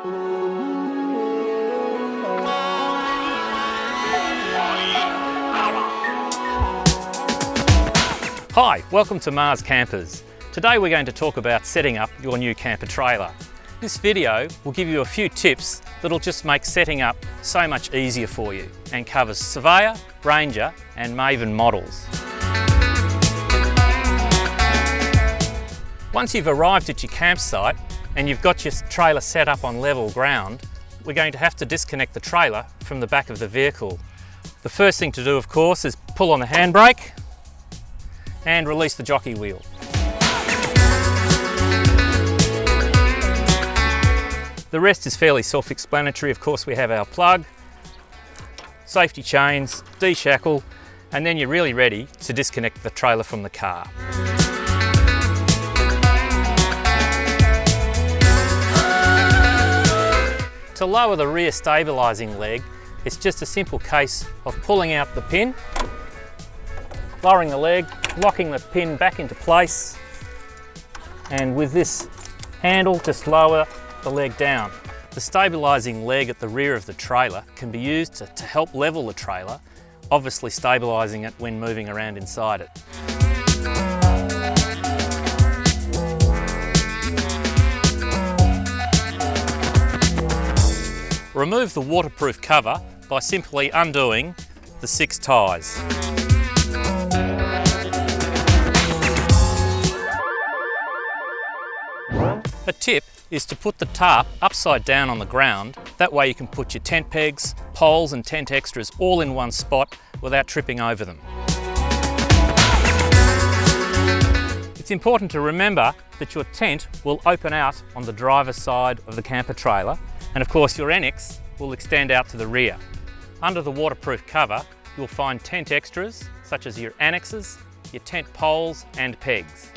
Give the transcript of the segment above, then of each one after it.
Hi, welcome to Mars Campers. Today we're going to talk about setting up your new camper trailer. This video will give you a few tips that'll just make setting up so much easier for you and covers Surveyor, Ranger and Maven models. Once you've arrived at your campsite and you've got your trailer set up on level ground, we're going to have to disconnect the trailer from the back of the vehicle. The first thing to do, of course, is pull on the handbrake and release the jockey wheel. The rest is fairly self-explanatory. Of course, we have our plug, safety chains, de-shackle, and then you're really ready to disconnect the trailer from the car. To lower the rear stabilising leg, it's just a simple case of pulling out the pin, lowering the leg, locking the pin back into place, and with this handle just lower the leg down. The stabilising leg at the rear of the trailer can be used to help level the trailer, obviously stabilising it when moving around inside it. Remove the waterproof cover by simply undoing the 6 ties. A tip is to put the tarp upside down on the ground. That way you can put your tent pegs, poles and tent extras all in one spot without tripping over them. It's important to remember that your tent will open out on the driver's side of the camper trailer, and of course your annex will extend out to the rear. Under the waterproof cover you'll find tent extras such as your annexes, your tent poles and pegs.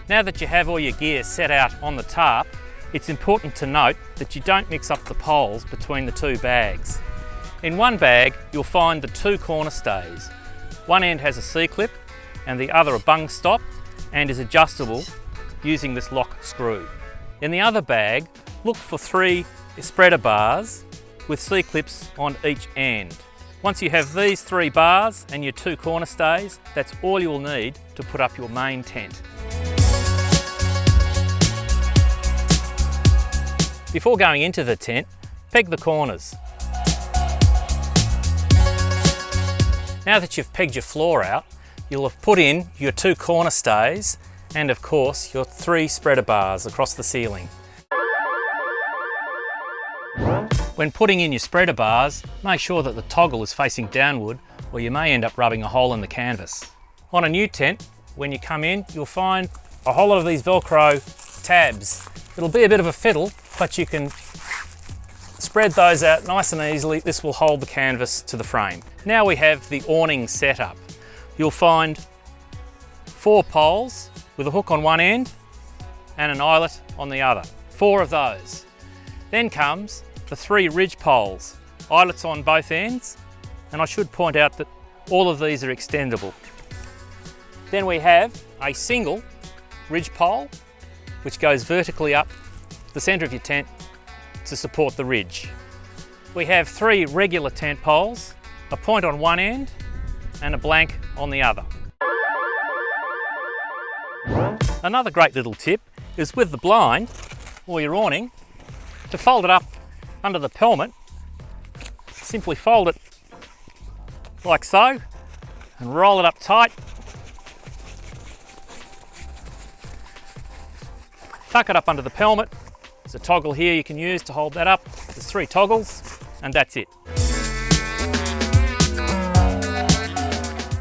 Now that you have all your gear set out on the tarp, it's important to note that you don't mix up the poles between the 2 bags. In one bag you'll find the 2 corner stays. One end has a C-clip and the other a bung stop and is adjustable using this lock screw. In the other bag, look for 3 spreader bars with C-clips on each end. Once you have these 3 bars and your 2 corner stays, that's all you will need to put up your main tent. Before going into the tent, peg the corners. Now that you've pegged your floor out, you'll have put in your 2 corner stays and of course your 3 spreader bars across the ceiling. When putting in your spreader bars, make sure that the toggle is facing downward or you may end up rubbing a hole in the canvas. On a new tent, when you come in, you'll find a whole lot of these Velcro tabs. It'll be a bit of a fiddle, but you can spread those out nice and easily. This will hold the canvas to the frame. Now we have the awning setup. You'll find 4 poles with a hook on one end and an eyelet on the other. 4 of those. Then comes the 3 ridge poles, eyelets on both ends, and I should point out that all of these are extendable. Then we have a single ridge pole which goes vertically up the centre of your tent to support the ridge. We have 3 regular tent poles, a point on one end and a blank on the other. Another great little tip is with the blind or your awning to fold it up under the pelmet. Simply fold it like so and roll it up tight. Tuck it up under the pelmet. There's a toggle here you can use to hold that up. There's 3 toggles and that's it.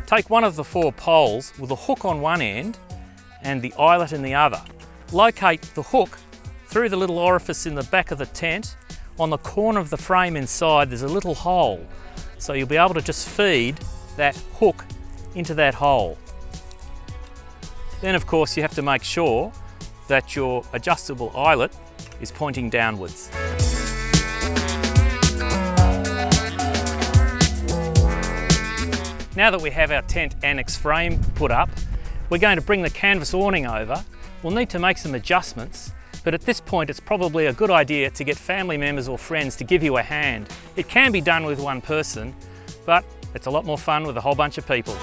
Take one of the 4 poles with a hook on one end and the eyelet in the other. Locate the hook through the little orifice in the back of the tent. On the corner of the frame inside there's a little hole, so you'll be able to just feed that hook into that hole. Then of course you have to make sure that your adjustable eyelet is pointing downwards. Now that we have our tent annex frame put up, we're going to bring the canvas awning over. We'll need to make some adjustments, but at this point it's probably a good idea to get family members or friends to give you a hand. It can be done with one person, but it's a lot more fun with a whole bunch of people.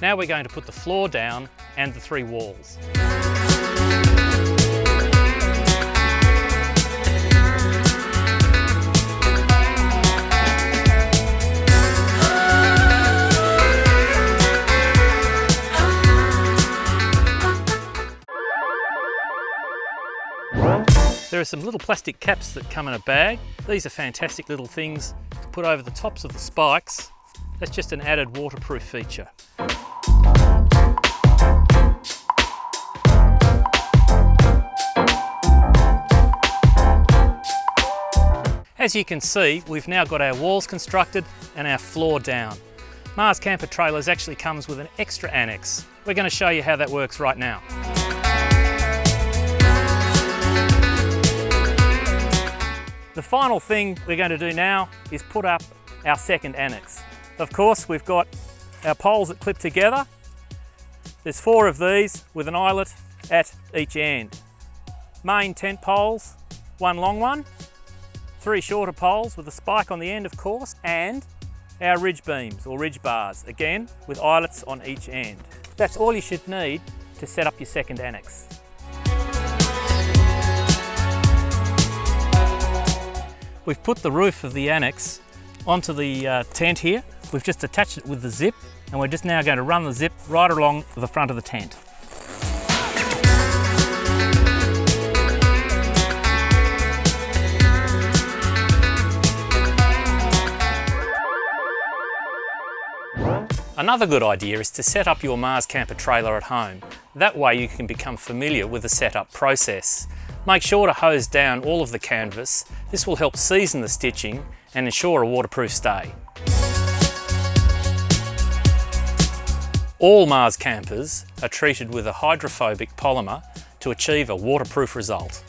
Now we're going to put the floor down and the 3 walls. There are some little plastic caps that come in a bag. These are fantastic little things to put over the tops of the spikes. That's just an added waterproof feature. As you can see, we've now got our walls constructed and our floor down. Mars Camper Trailers actually comes with an extra annex. We're going to show you how that works right now. The final thing we're going to do now is put up our second annex. Of course, we've got our poles that clip together. There's 4 of these with an eyelet at each end. Main tent poles, 1 long one, 3 shorter poles with a spike on the end, of course, and our ridge beams or ridge bars, again with eyelets on each end. That's all you should need to set up your second annex. We've put the roof of the annex onto the tent here. We've just attached it with the zip, and we're just now going to run the zip right along the front of the tent. Another good idea is to set up your Mars Camper trailer at home. That way you can become familiar with the setup process. Make sure to hose down all of the canvas. This will help season the stitching and ensure a waterproof stay. All Mars campers are treated with a hydrophobic polymer to achieve a waterproof result.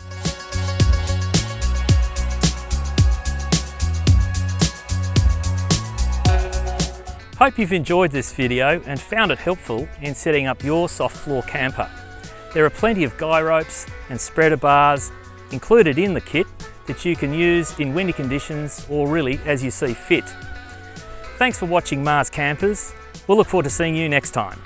Hope you've enjoyed this video and found it helpful in setting up your soft floor camper. There are plenty of guy ropes and spreader bars included in the kit that you can use in windy conditions or really as you see fit. Thanks for watching Mars Campers. We'll look forward to seeing you next time.